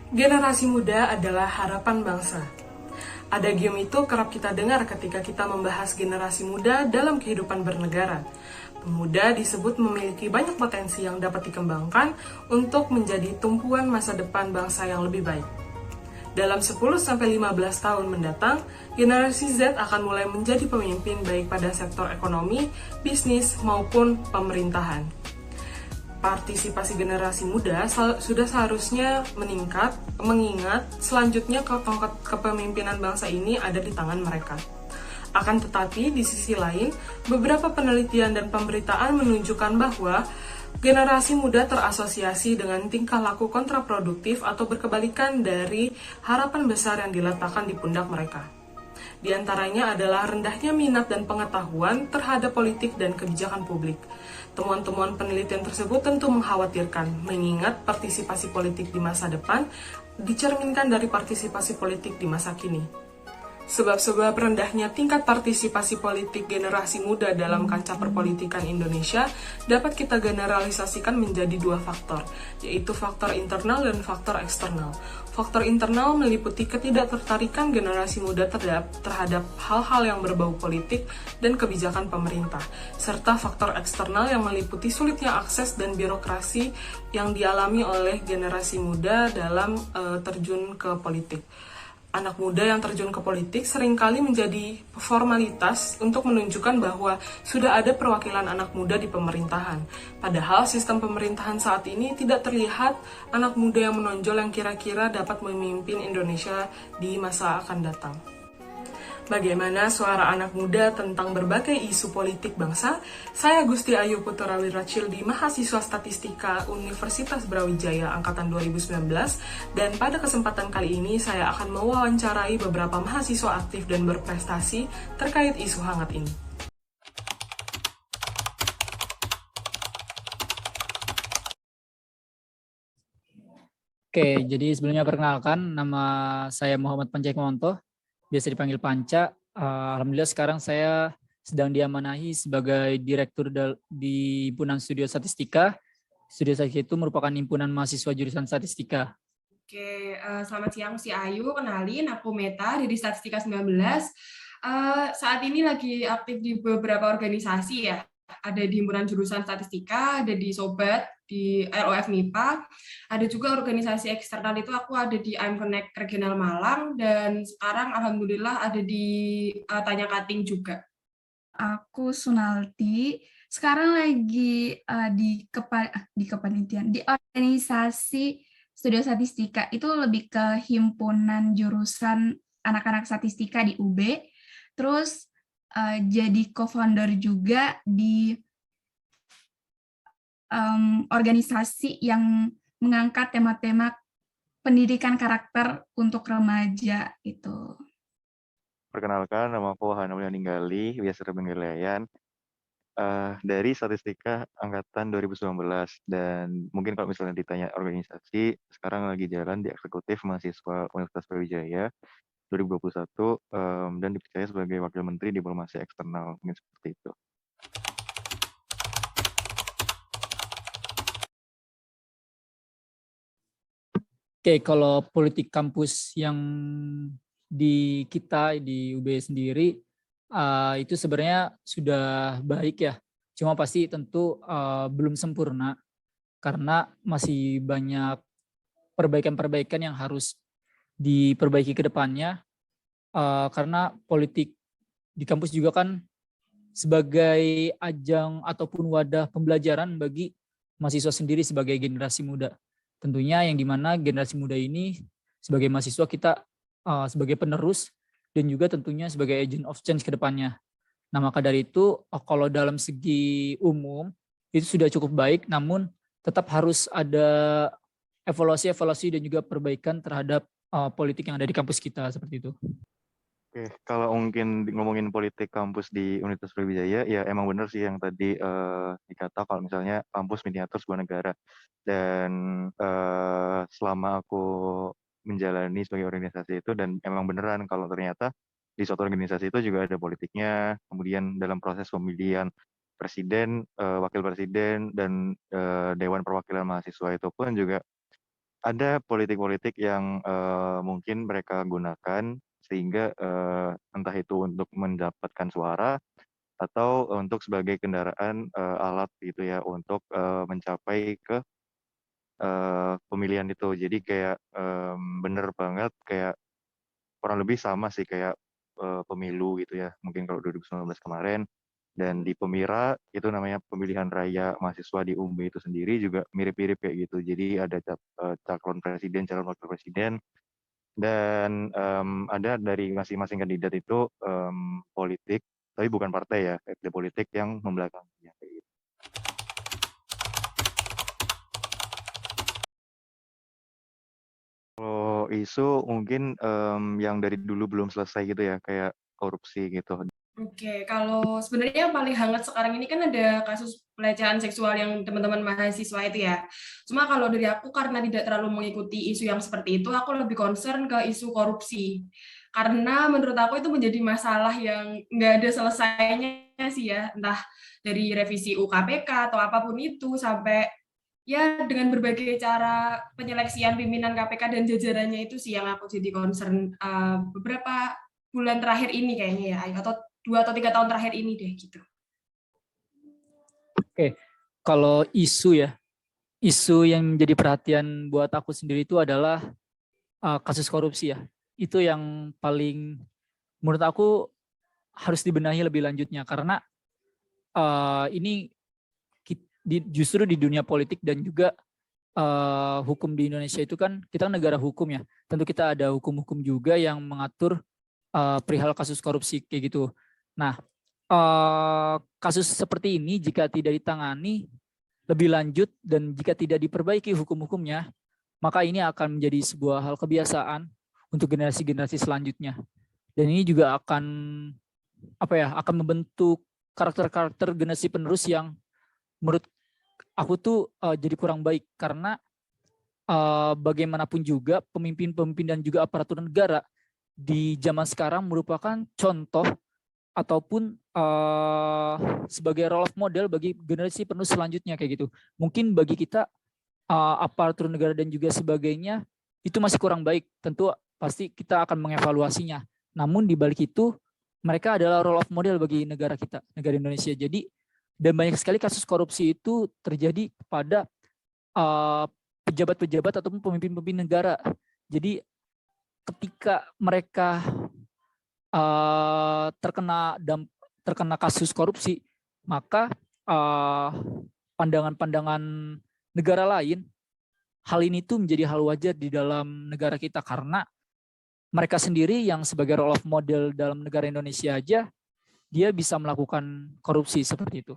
Generasi muda adalah harapan bangsa. Adagium itu kerap kita dengar ketika kita membahas generasi muda dalam kehidupan bernegara. Pemuda disebut memiliki banyak potensi yang dapat dikembangkan untuk menjadi tumpuan masa depan bangsa yang lebih baik. Dalam 10-15 tahun mendatang, generasi Z akan mulai menjadi pemimpin baik pada sektor ekonomi, bisnis, maupun pemerintahan. Partisipasi generasi muda sudah seharusnya meningkat, mengingat selanjutnya tongkat kepemimpinan bangsa ini ada di tangan mereka. Akan tetapi, di sisi lain, beberapa penelitian dan pemberitaan menunjukkan bahwa generasi muda terasosiasi dengan tingkah laku kontraproduktif atau berkebalikan dari harapan besar yang diletakkan di pundak mereka. Di antaranya adalah rendahnya minat dan pengetahuan terhadap politik dan kebijakan publik. Temuan-temuan penelitian tersebut tentu mengkhawatirkan, mengingat partisipasi politik di masa depan dicerminkan dari partisipasi politik di masa kini. Sebab-sebab rendahnya tingkat partisipasi politik generasi muda dalam kancah perpolitikan Indonesia dapat kita generalisasikan menjadi dua faktor, yaitu faktor internal dan faktor eksternal. Faktor internal meliputi ketidaktertarikan generasi muda terhadap hal-hal yang berbau politik dan kebijakan pemerintah, serta faktor eksternal yang meliputi sulitnya akses dan birokrasi yang dialami oleh generasi muda dalam terjun ke politik. Anak muda yang terjun ke politik seringkali menjadi formalitas untuk menunjukkan bahwa sudah ada perwakilan anak muda di pemerintahan. Padahal sistem pemerintahan saat ini tidak terlihat anak muda yang menonjol yang kira-kira dapat memimpin Indonesia di masa akan datang. Bagaimana suara anak muda tentang berbagai isu politik bangsa? Saya Gusti Ayu Putra Wiracildi, mahasiswa Statistika Universitas Brawijaya Angkatan 2019, dan pada kesempatan kali ini saya akan mewawancarai beberapa mahasiswa aktif dan berprestasi terkait isu hangat ini. Oke, jadi sebelumnya perkenalkan, nama saya Muhammad Pancaimonto, biasa dipanggil Panca. Alhamdulillah sekarang saya sedang diamanahi sebagai direktur di Himpunan Studio Statistika. Studio Statistika itu merupakan himpunan mahasiswa jurusan statistika. Oke, selamat siang si Ayu, kenalin aku Meta dari Statistika 19. Saat ini lagi aktif di beberapa organisasi ya. Ada di himpunan jurusan statistika, ada di Sobat, di LOF MIPA, ada juga organisasi eksternal itu aku ada di I'm Connect Regional Malang, dan sekarang alhamdulillah ada di Tanya Kating juga. Aku Sunalti, sekarang lagi di kepanitiaan, di organisasi Studio Statistika, itu lebih ke himpunan jurusan anak-anak statistika di UB, terus jadi co-founder juga di organisasi yang mengangkat tema-tema pendidikan karakter untuk remaja itu. Perkenalkan, nama aku Hanaulia Ninggali, biasa dipanggil Yayan, dari Statistika Angkatan 2019. Dan mungkin kalau misalnya ditanya organisasi, sekarang lagi jalan di eksekutif mahasiswa Universitas Brawijaya 2021, dan dipercaya sebagai Wakil Menteri Diplomasi Eksternal, mungkin seperti itu. Oke, kalau politik kampus yang di kita di UB sendiri itu sebenarnya sudah baik ya. Cuma pasti tentu belum sempurna karena masih banyak perbaikan-perbaikan yang harus diperbaiki ke depannya. Karena politik di kampus juga kan sebagai ajang ataupun wadah pembelajaran bagi mahasiswa sendiri sebagai generasi muda. Tentunya yang dimana generasi muda ini sebagai mahasiswa kita sebagai penerus dan juga tentunya sebagai agent of change ke depannya. Nah maka dari itu kalau dalam segi umum itu sudah cukup baik, namun tetap harus ada evaluasi dan juga perbaikan terhadap politik yang ada di kampus kita seperti itu. Oke, kalau mungkin ngomongin politik kampus di Universitas Brawijaya, ya emang benar sih yang tadi dikata kalau misalnya kampus miniatur sebuah negara. Dan selama aku menjalani sebagai organisasi itu, dan emang beneran kalau ternyata di suatu organisasi itu juga ada politiknya, kemudian dalam proses pemilihan presiden, wakil presiden, dan Dewan Perwakilan Mahasiswa itu pun juga ada politik-politik yang mungkin mereka gunakan sehingga entah itu untuk mendapatkan suara atau untuk sebagai kendaraan alat gitu ya untuk mencapai ke pemilihan itu. Jadi kayak bener banget kayak kurang lebih sama sih kayak pemilu gitu ya. Mungkin kalau 2019 kemarin dan di Pemira itu namanya pemilihan raya mahasiswa di UMB itu sendiri juga mirip-mirip kayak gitu. Jadi ada calon presiden, calon wakil presiden dan ada dari masing-masing kandidat itu politik, tapi bukan partai ya, kayak politik yang membelakanginya kayak gitu. Kalau isu mungkin yang dari dulu belum selesai gitu ya, kayak korupsi gitu. Oke, kalau sebenarnya yang paling hangat sekarang ini kan ada kasus pelecehan seksual yang teman-teman mahasiswa itu ya. Cuma kalau dari aku karena tidak terlalu mengikuti isu yang seperti itu, aku lebih concern ke isu korupsi. Karena menurut aku itu menjadi masalah yang nggak ada selesainya sih ya, entah dari revisi UKPK atau apapun itu sampai ya dengan berbagai cara penyeleksian pimpinan KPK dan jajarannya itu sih yang aku jadi concern beberapa bulan terakhir ini kayaknya ya, Ayu, atau 2 atau 3 tahun terakhir ini deh gitu. Oke, kalau isu ya, isu yang menjadi perhatian buat aku sendiri itu adalah kasus korupsi ya. Itu yang paling menurut aku harus dibenahi lebih lanjutnya karena ini justru di dunia politik dan juga hukum di Indonesia itu kan kita negara hukum ya. Tentu kita ada hukum-hukum juga yang mengatur perihal kasus korupsi kayak gitu. Nah, kasus seperti ini jika tidak ditangani lebih lanjut dan jika tidak diperbaiki hukum-hukumnya, maka ini akan menjadi sebuah hal kebiasaan untuk generasi-generasi selanjutnya. Dan ini juga akan akan membentuk karakter-karakter generasi penerus yang menurut aku tuh jadi kurang baik karena bagaimanapun juga pemimpin-pemimpin dan juga aparatur negara di zaman sekarang merupakan contoh ataupun sebagai role of model bagi generasi penerus selanjutnya kayak gitu. Mungkin bagi kita aparatur negara dan juga sebagainya itu masih kurang baik. Tentu pasti kita akan mengevaluasinya. Namun di balik itu mereka adalah role of model bagi negara kita, negara Indonesia. Jadi dan banyak sekali kasus korupsi itu terjadi pada pejabat-pejabat ataupun pemimpin-pemimpin negara. Jadi ketika mereka terkena kasus korupsi, maka pandangan-pandangan negara lain, hal ini tuh menjadi hal wajar di dalam negara kita karena mereka sendiri yang sebagai role of model dalam negara Indonesia aja, dia bisa melakukan korupsi seperti itu.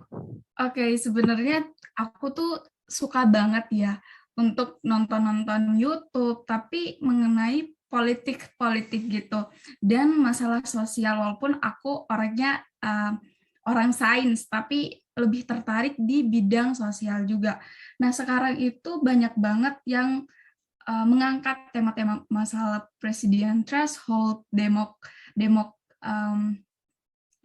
Oke, sebenarnya aku tuh suka banget ya untuk nonton-nonton YouTube, tapi mengenai politik-politik gitu dan masalah sosial, walaupun aku orangnya orang sains tapi lebih tertarik di bidang sosial juga. Nah, sekarang itu banyak banget yang mengangkat tema-tema masalah presiden threshold,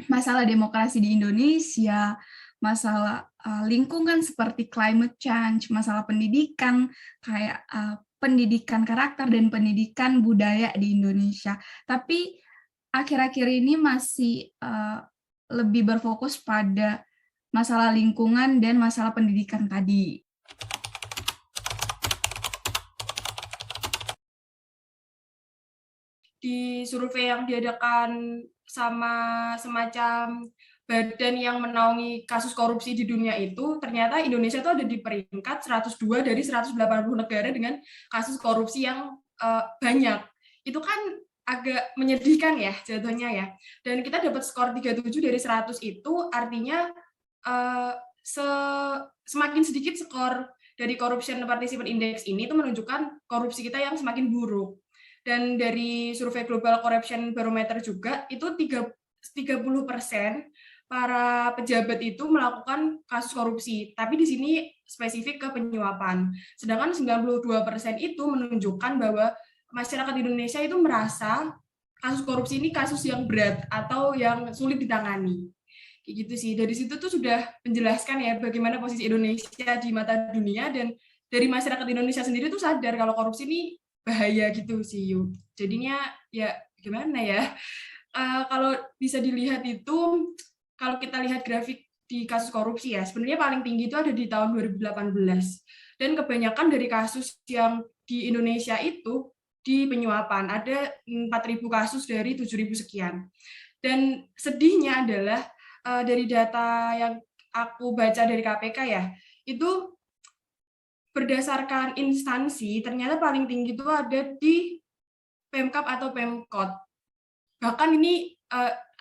masalah demokrasi di Indonesia, masalah lingkungan seperti climate change, masalah pendidikan kayak pendidikan karakter dan pendidikan budaya di Indonesia. Tapi akhir-akhir ini masih lebih berfokus pada masalah lingkungan dan masalah pendidikan tadi. Di survei yang diadakan sama semacam badan yang menaungi kasus korupsi di dunia itu, ternyata Indonesia itu ada di peringkat 102 dari 180 negara dengan kasus korupsi yang banyak. Itu kan agak menyedihkan ya jatuhnya ya. Dan kita dapat skor 37 dari 100 itu artinya semakin sedikit skor dari Corruption Participant Index ini itu menunjukkan korupsi kita yang semakin buruk. Dan dari survei Global Corruption Barometer juga itu 30% para pejabat itu melakukan kasus korupsi, tapi di sini spesifik ke penyuapan. Sedangkan 92% itu menunjukkan bahwa masyarakat Indonesia itu merasa kasus korupsi ini kasus yang berat atau yang sulit ditangani. Kayak gitu sih. Dari situ tuh sudah menjelaskan ya bagaimana posisi Indonesia di mata dunia dan dari masyarakat Indonesia sendiri tuh sadar kalau korupsi ini bahaya gitu sih Yu. Jadinya ya gimana ya? Kalau bisa dilihat itu, kalau kita lihat grafik di kasus korupsi ya, sebenarnya paling tinggi itu ada di tahun 2018. Dan kebanyakan dari kasus yang di Indonesia itu di penyuapan, ada 4.000 kasus dari 7.000 sekian. Dan sedihnya adalah dari data yang aku baca dari KPK ya, itu berdasarkan instansi, ternyata paling tinggi itu ada di Pemkab atau Pemkot. Bahkan ini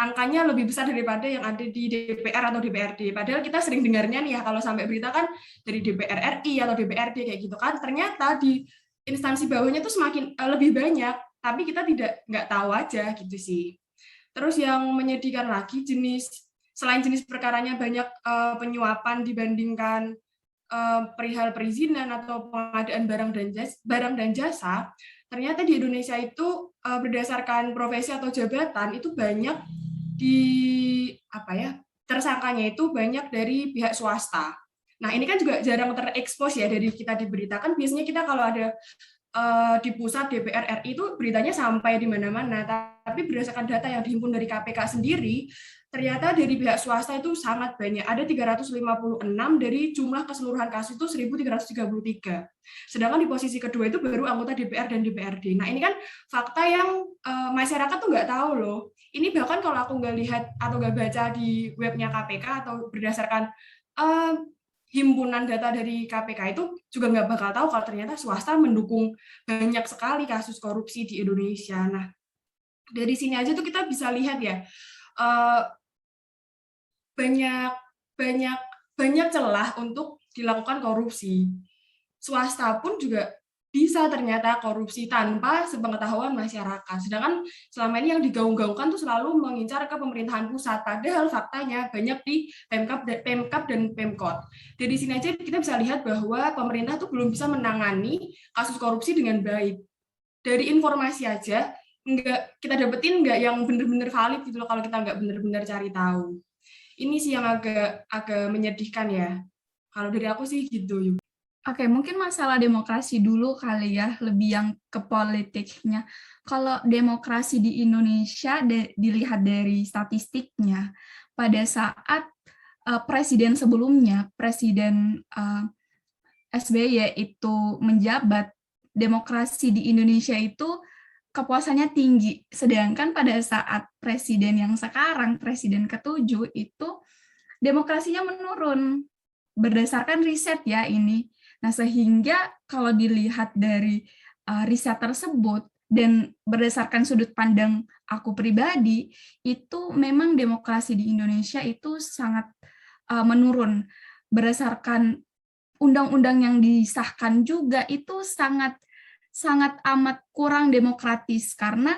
angkanya lebih besar daripada yang ada di DPR atau DPRD. Padahal kita sering dengarnya nih ya, kalau sampai berita kan dari DPR RI atau DPRD kayak gitu kan. Ternyata di instansi bawahnya tuh semakin lebih banyak, tapi kita nggak tahu aja gitu sih. Terus yang menyedihkan lagi, selain jenis perkaranya banyak penyuapan dibandingkan perihal perizinan atau pengadaan barang dan jasa, ternyata di Indonesia itu berdasarkan profesi atau jabatan itu banyak tersangkanya itu banyak dari pihak swasta. Nah, ini kan juga jarang terekspos ya dari kita diberitakan. Biasanya kita kalau ada di pusat DPR RI itu beritanya sampai di mana-mana, tapi berdasarkan data yang dihimpun dari KPK sendiri, ternyata dari pihak swasta itu sangat banyak. Ada 356 dari jumlah keseluruhan kasus itu 1.333. Sedangkan di posisi kedua itu baru anggota DPR dan DPRD. Nah, ini kan fakta yang masyarakat tuh nggak tahu loh. Ini bahkan kalau aku nggak lihat atau nggak baca di webnya KPK atau berdasarkan himpunan data dari KPK itu juga nggak bakal tahu kalau ternyata swasta mendukung banyak sekali kasus korupsi di Indonesia. Nah, dari sini aja tuh kita bisa lihat ya, banyak celah untuk dilakukan korupsi. Swasta pun juga bisa ternyata korupsi tanpa sepengetahuan masyarakat. Sedangkan selama ini yang digaung-gaungkan tuh selalu mengincar ke pemerintahan pusat. Padahal faktanya banyak di Pemkab dan Pemkot. Dari sini aja kita bisa lihat bahwa pemerintah tuh belum bisa menangani kasus korupsi dengan baik. Dari informasi aja, kita dapetin nggak yang benar-benar valid gitu loh kalau kita nggak benar-benar cari tahu. Ini sih yang agak menyedihkan ya. Kalau dari aku sih gitu. Oke, mungkin masalah demokrasi dulu kali ya, lebih yang ke politiknya. Kalau demokrasi di Indonesia dilihat dari statistiknya, pada saat presiden sebelumnya, Presiden SBY itu menjabat, demokrasi di Indonesia itu kepuasannya tinggi. Sedangkan pada saat presiden yang sekarang, Presiden ke-7 itu demokrasinya menurun. Berdasarkan riset ya ini. Nah, sehingga kalau dilihat dari riset tersebut dan berdasarkan sudut pandang aku pribadi, itu memang demokrasi di Indonesia itu sangat menurun. Berdasarkan undang-undang yang disahkan juga itu sangat amat kurang demokratis karena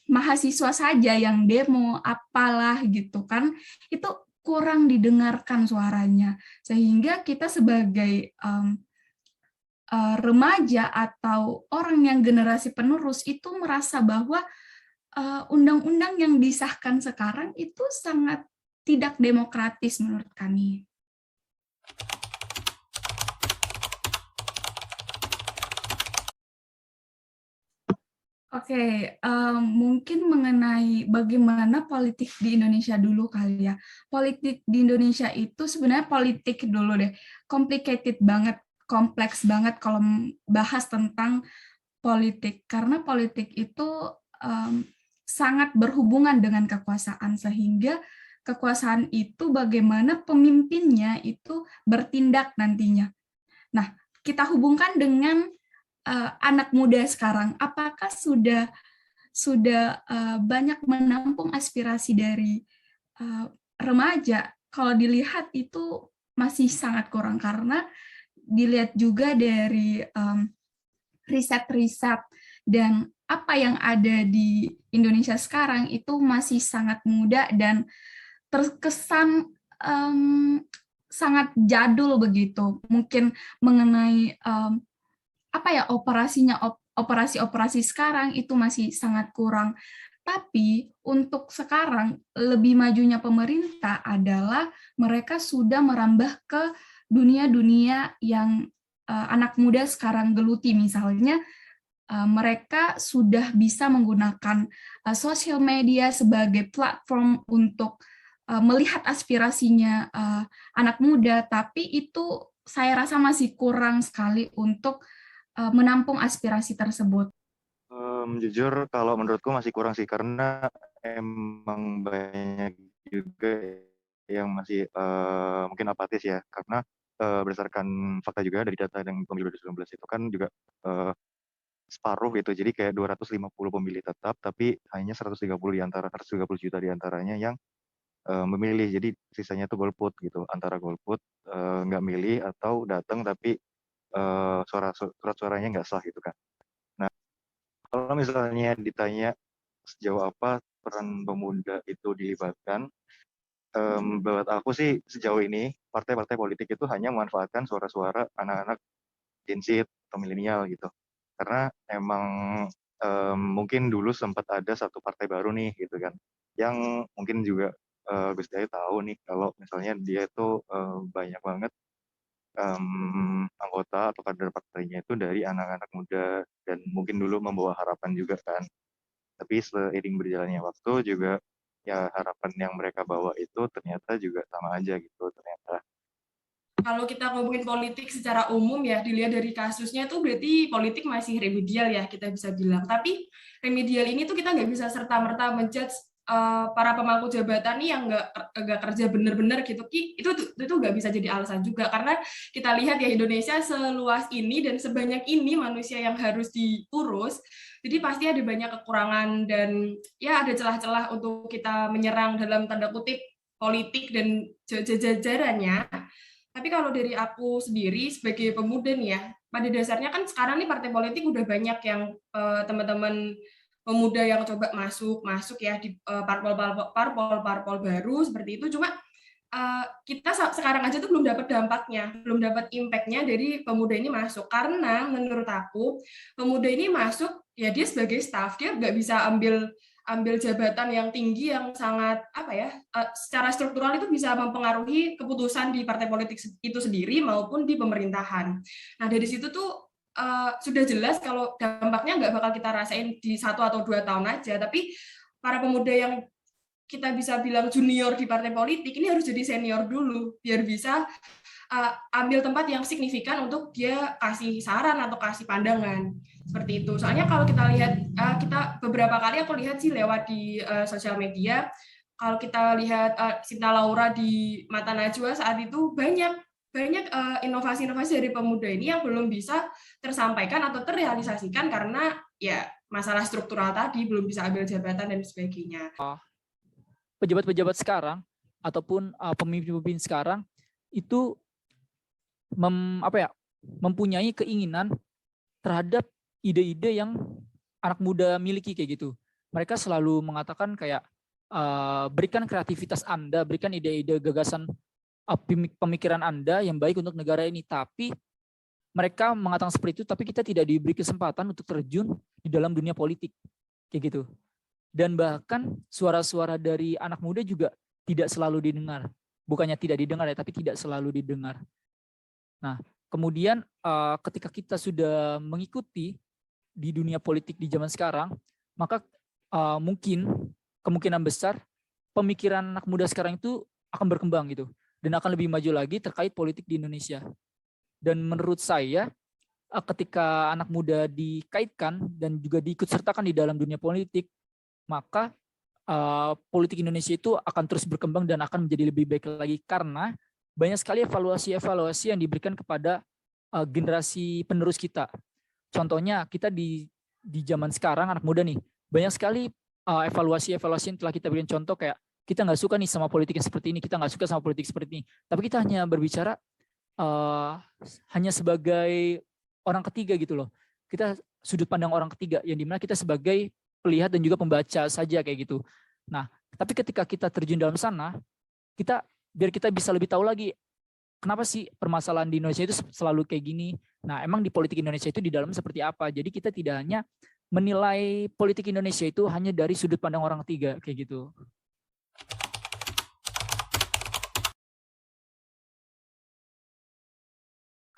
mahasiswa saja yang demo apalah gitu kan, itu kurang didengarkan suaranya, sehingga kita sebagai remaja atau orang yang generasi penerus itu merasa bahwa undang-undang yang disahkan sekarang itu sangat tidak demokratis menurut kami. Oke, mungkin mengenai bagaimana politik di Indonesia dulu kali ya. Politik di Indonesia itu sebenarnya politik dulu deh, complicated banget, kompleks banget kalau bahas tentang politik. Karena politik itu sangat berhubungan dengan kekuasaan, sehingga kekuasaan itu bagaimana pemimpinnya itu bertindak nantinya. Nah, kita hubungkan dengan anak muda sekarang, apakah sudah banyak menampung aspirasi dari remaja? Kalau dilihat itu masih sangat kurang, karena dilihat juga dari riset-riset dan apa yang ada di Indonesia sekarang itu masih sangat muda dan terkesan sangat jadul begitu. Mungkin mengenai operasi-operasi sekarang itu masih sangat kurang. Tapi untuk sekarang lebih majunya pemerintah adalah mereka sudah merambah ke dunia-dunia yang anak muda sekarang geluti. Misalnya mereka sudah bisa menggunakan sosial media sebagai platform untuk melihat aspirasinya anak muda, tapi itu saya rasa masih kurang sekali untuk menampung aspirasi tersebut. Jujur kalau menurutku masih kurang sih, karena emang banyak juga yang masih mungkin apatis ya, karena berdasarkan fakta juga dari data yang pemilu 2019 itu kan juga separuh gitu, jadi kayak 250 pemilih tetap, tapi hanya 130 juta diantaranya yang memilih, jadi sisanya tuh golput gitu, antara golput nggak milih atau datang tapi surat suaranya nggak sah gitu kan. Nah, kalau misalnya ditanya sejauh apa peran pemuda itu dilibatkan, buat aku sih sejauh ini partai-partai politik itu hanya memanfaatkan suara-suara anak-anak Gen Z atau milenial gitu. Karena emang mungkin dulu sempat ada satu partai baru nih gitu kan, yang mungkin juga Gus Dayu tahu nih kalau misalnya dia itu banyak banget anggota atau kader partainya itu dari anak-anak muda, dan mungkin dulu membawa harapan juga kan. Tapi seiring berjalannya waktu juga ya harapan yang mereka bawa itu ternyata juga sama aja gitu ternyata. Kalau kita ngomongin politik secara umum ya, dilihat dari kasusnya tuh berarti politik masih remedial ya, kita bisa bilang. Tapi remedial ini tuh kita nggak bisa serta-merta menjudge para pemangku jabatan nih yang nggak kerja bener-bener gitu. Itu nggak bisa jadi alasan juga, karena kita lihat ya Indonesia seluas ini dan sebanyak ini manusia yang harus diurus, jadi pasti ada banyak kekurangan dan ya ada celah-celah untuk kita menyerang dalam tanda kutip politik dan jajarannya. Tapi kalau dari aku sendiri sebagai pemuda nih ya, pada dasarnya kan sekarang nih partai politik udah banyak yang teman-teman pemuda yang coba masuk ya di parpol baru seperti itu. Cuma kita sekarang aja tuh belum dapat dampaknya, belum dapat impact-nya dari pemuda ini masuk. Karena menurut aku pemuda ini masuk ya dia sebagai staff, dia nggak bisa ambil jabatan yang tinggi yang sangat secara struktural itu bisa mempengaruhi keputusan di partai politik itu sendiri maupun di pemerintahan. Nah dari situ tuh sudah jelas kalau dampaknya nggak bakal kita rasain di 1 atau 2 tahun aja, tapi para pemuda yang kita bisa bilang junior di partai politik ini harus jadi senior dulu biar bisa ambil tempat yang signifikan untuk dia kasih saran atau kasih pandangan seperti itu. Soalnya kalau kita lihat, kita beberapa kali aku lihat sih lewat di sosial media, kalau kita lihat Sinta Laura di Mata Najwa saat itu banyak inovasi-inovasi dari pemuda ini yang belum bisa tersampaikan atau terrealisasikan karena ya masalah struktural tadi, belum bisa ambil jabatan dan sebagainya. Pejabat-pejabat sekarang ataupun pemimpin-pemimpin sekarang itu mempunyai keinginan terhadap ide-ide yang anak muda miliki kayak gitu. Mereka selalu mengatakan kayak berikan kreativitas Anda, berikan ide-ide gagasan pemikiran Anda yang baik untuk negara ini. Tapi mereka mengatakan seperti itu, tapi kita tidak diberi kesempatan untuk terjun di dalam dunia politik kayak gitu. Dan bahkan suara-suara dari anak muda juga tidak selalu didengar. Bukannya tidak didengar ya, tapi tidak selalu didengar. Nah, kemudian ketika kita sudah mengikuti di dunia politik di zaman sekarang, maka mungkin kemungkinan besar pemikiran anak muda sekarang itu akan berkembang gitu dan akan lebih maju lagi terkait politik di Indonesia. Dan menurut saya ketika anak muda dikaitkan dan juga diikutsertakan di dalam dunia politik, maka politik Indonesia itu akan terus berkembang dan akan menjadi lebih baik lagi karena banyak sekali evaluasi yang diberikan kepada generasi penerus kita. Contohnya kita di zaman sekarang anak muda nih, banyak sekali evaluasi yang telah kita berikan. Contoh kayak kita nggak suka nih sama politik yang seperti ini, kita nggak suka sama politik seperti ini. Tapi kita hanya berbicara hanya sebagai orang ketiga gitu loh. Kita sudut pandang orang ketiga yang dimana kita sebagai pelihat dan juga pembaca saja kayak gitu. Nah, tapi ketika kita terjun dalam sana, biar kita bisa lebih tahu lagi kenapa sih permasalahan di Indonesia itu selalu kayak gini. Nah, emang di politik Indonesia itu di dalam seperti apa. Jadi kita tidak hanya menilai politik Indonesia itu hanya dari sudut pandang orang ketiga kayak gitu.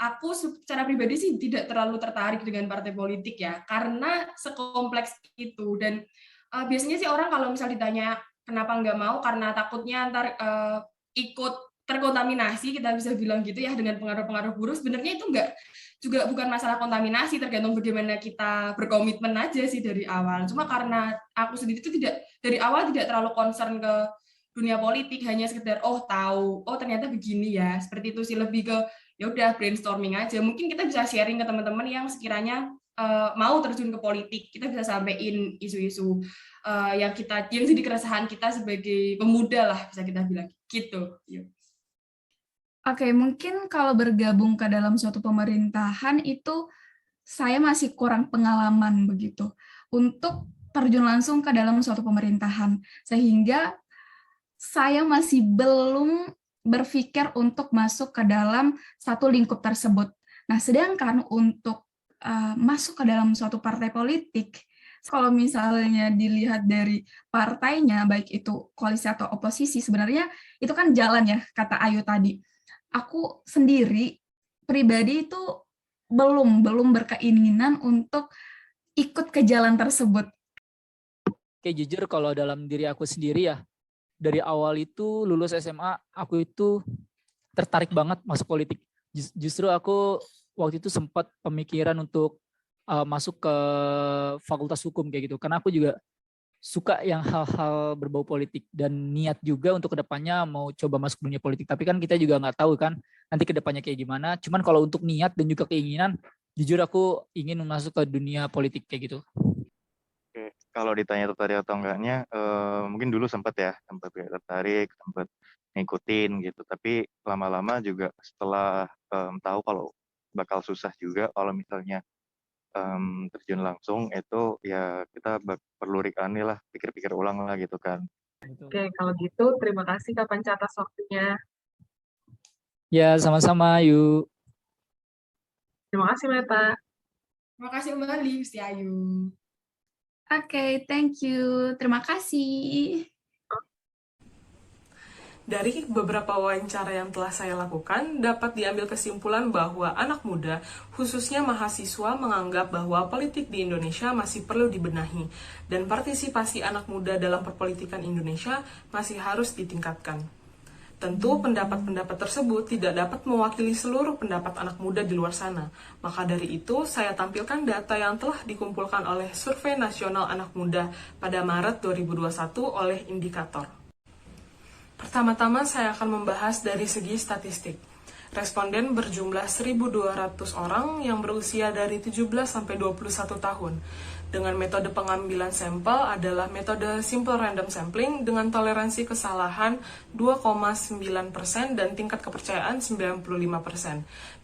aku secara pribadi sih tidak terlalu tertarik dengan partai politik ya, karena sekompleks itu. Dan biasanya sih orang kalau misal ditanya kenapa nggak mau, karena takutnya ntar ikut terkontaminasi, kita bisa bilang gitu ya, dengan pengaruh-pengaruh buruk. Sebenarnya itu nggak, juga bukan masalah kontaminasi, tergantung bagaimana kita berkomitmen aja sih dari awal. Cuma karena aku sendiri itu dari awal tidak terlalu concern ke dunia politik, hanya sekedar tahu ternyata begini ya, seperti itu sih, lebih ke ya udah brainstorming aja. Mungkin kita bisa sharing ke teman-teman yang sekiranya mau terjun ke politik, kita bisa sampaikan isu-isu yang jadi keresahan kita sebagai pemuda lah, bisa kita bilang gitu. Yuk. Oke, mungkin kalau bergabung ke dalam suatu pemerintahan itu saya masih kurang pengalaman begitu untuk terjun langsung ke dalam suatu pemerintahan, sehingga saya masih belum berpikir untuk masuk ke dalam satu lingkup tersebut. Nah, sedangkan untuk masuk ke dalam suatu partai politik, kalau misalnya dilihat dari partainya, baik itu koalisi atau oposisi, sebenarnya itu kan jalan ya, kata Ayu tadi. Aku sendiri, pribadi itu belum berkeinginan untuk ikut ke jalan tersebut. Oke, jujur kalau dalam diri aku sendiri ya, dari awal itu lulus SMA, aku itu tertarik banget masuk politik. Justru aku waktu itu sempat pemikiran untuk masuk ke fakultas hukum kayak gitu. Karena aku juga suka yang hal-hal berbau politik dan niat juga untuk kedepannya mau coba masuk dunia politik. Tapi kan kita juga nggak tahu kan nanti kedepannya kayak gimana. Cuman kalau untuk niat dan juga keinginan, jujur aku ingin masuk ke dunia politik kayak gitu. Oke, kalau ditanya tertarik atau enggaknya, mungkin dulu sempat kayak tertarik, sempat ngikutin gitu. Tapi lama-lama juga setelah tahu kalau bakal susah juga kalau misalnya terjun langsung itu ya kita perlu pikir-pikir ulang lah gitu kan. Oke, kalau gitu terima kasih Kak Panca atas waktunya. Ya, sama-sama yuk. Terima kasih Meta. Terima kasih kembali, Gusti Ayu. Oke, thank you. Terima kasih. Dari beberapa wawancara yang telah saya lakukan, dapat diambil kesimpulan bahwa anak muda, khususnya mahasiswa, menganggap bahwa politik di Indonesia masih perlu dibenahi, dan partisipasi anak muda dalam perpolitikan Indonesia masih harus ditingkatkan. Tentu pendapat-pendapat tersebut tidak dapat mewakili seluruh pendapat anak muda di luar sana. Maka dari itu, saya tampilkan data yang telah dikumpulkan oleh Survei Nasional Anak Muda pada Maret 2021 oleh Indikator. Pertama-tama saya akan membahas dari segi statistik. Responden berjumlah 1.200 orang yang berusia dari 17 sampai 21 tahun. Dengan metode pengambilan sampel adalah metode simple random sampling dengan toleransi kesalahan 2,9% dan tingkat kepercayaan 95%.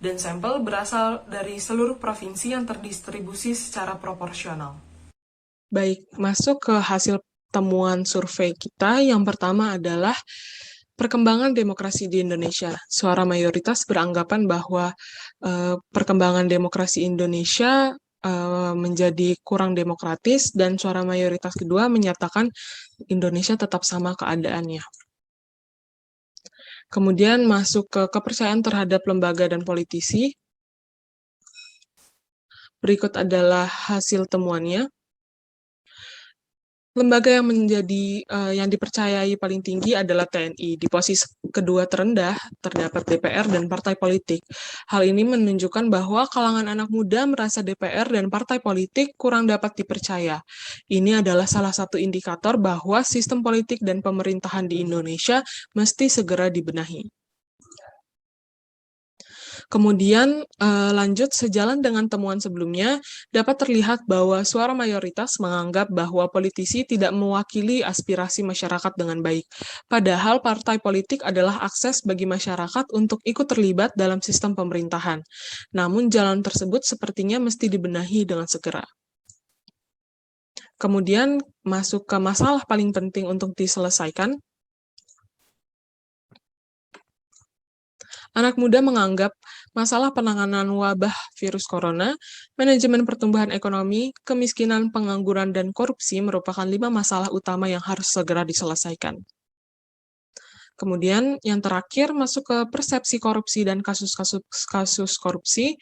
Dan sampel berasal dari seluruh provinsi yang terdistribusi secara proporsional. Baik, masuk ke hasil temuan survei kita. Yang pertama adalah perkembangan demokrasi di Indonesia. Suara mayoritas beranggapan bahwa perkembangan demokrasi Indonesia menjadi kurang demokratis, dan suara mayoritas kedua menyatakan Indonesia tetap sama keadaannya. Kemudian masuk ke kepercayaan terhadap lembaga dan politisi. Berikut adalah hasil temuannya. Lembaga yang dipercayai paling tinggi adalah TNI. Di posisi kedua terendah terdapat DPR dan partai politik. Hal ini menunjukkan bahwa kalangan anak muda merasa DPR dan partai politik kurang dapat dipercaya. Ini adalah salah satu indikator bahwa sistem politik dan pemerintahan di Indonesia mesti segera dibenahi. Kemudian lanjut, sejalan dengan temuan sebelumnya, dapat terlihat bahwa suara mayoritas menganggap bahwa politisi tidak mewakili aspirasi masyarakat dengan baik. Padahal partai politik adalah akses bagi masyarakat untuk ikut terlibat dalam sistem pemerintahan. Namun jalan tersebut sepertinya mesti dibenahi dengan segera. Kemudian masuk ke masalah paling penting untuk diselesaikan. Anak muda menganggap masalah penanganan wabah virus corona, manajemen pertumbuhan ekonomi, kemiskinan, pengangguran, dan korupsi merupakan 5 masalah utama yang harus segera diselesaikan. Kemudian yang terakhir masuk ke persepsi korupsi dan kasus korupsi.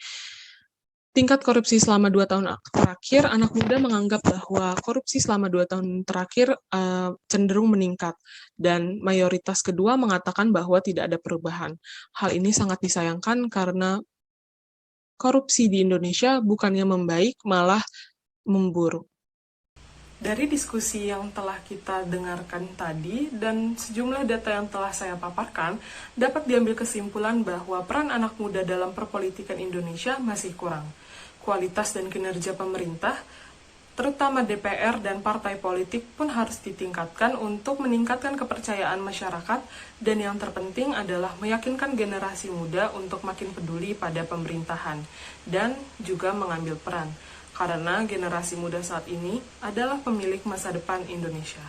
Tingkat korupsi selama 2 tahun terakhir, anak muda menganggap bahwa korupsi selama 2 tahun terakhir cenderung meningkat, dan mayoritas kedua mengatakan bahwa tidak ada perubahan. Hal ini sangat disayangkan karena korupsi di Indonesia bukannya membaik, malah memburuk. Dari diskusi yang telah kita dengarkan tadi dan sejumlah data yang telah saya paparkan, dapat diambil kesimpulan bahwa peran anak muda dalam perpolitikan Indonesia masih kurang. Kualitas dan kinerja pemerintah, terutama DPR dan partai politik pun harus ditingkatkan untuk meningkatkan kepercayaan masyarakat, dan yang terpenting adalah meyakinkan generasi muda untuk makin peduli pada pemerintahan dan juga mengambil peran. Karena generasi muda saat ini adalah pemilik masa depan Indonesia.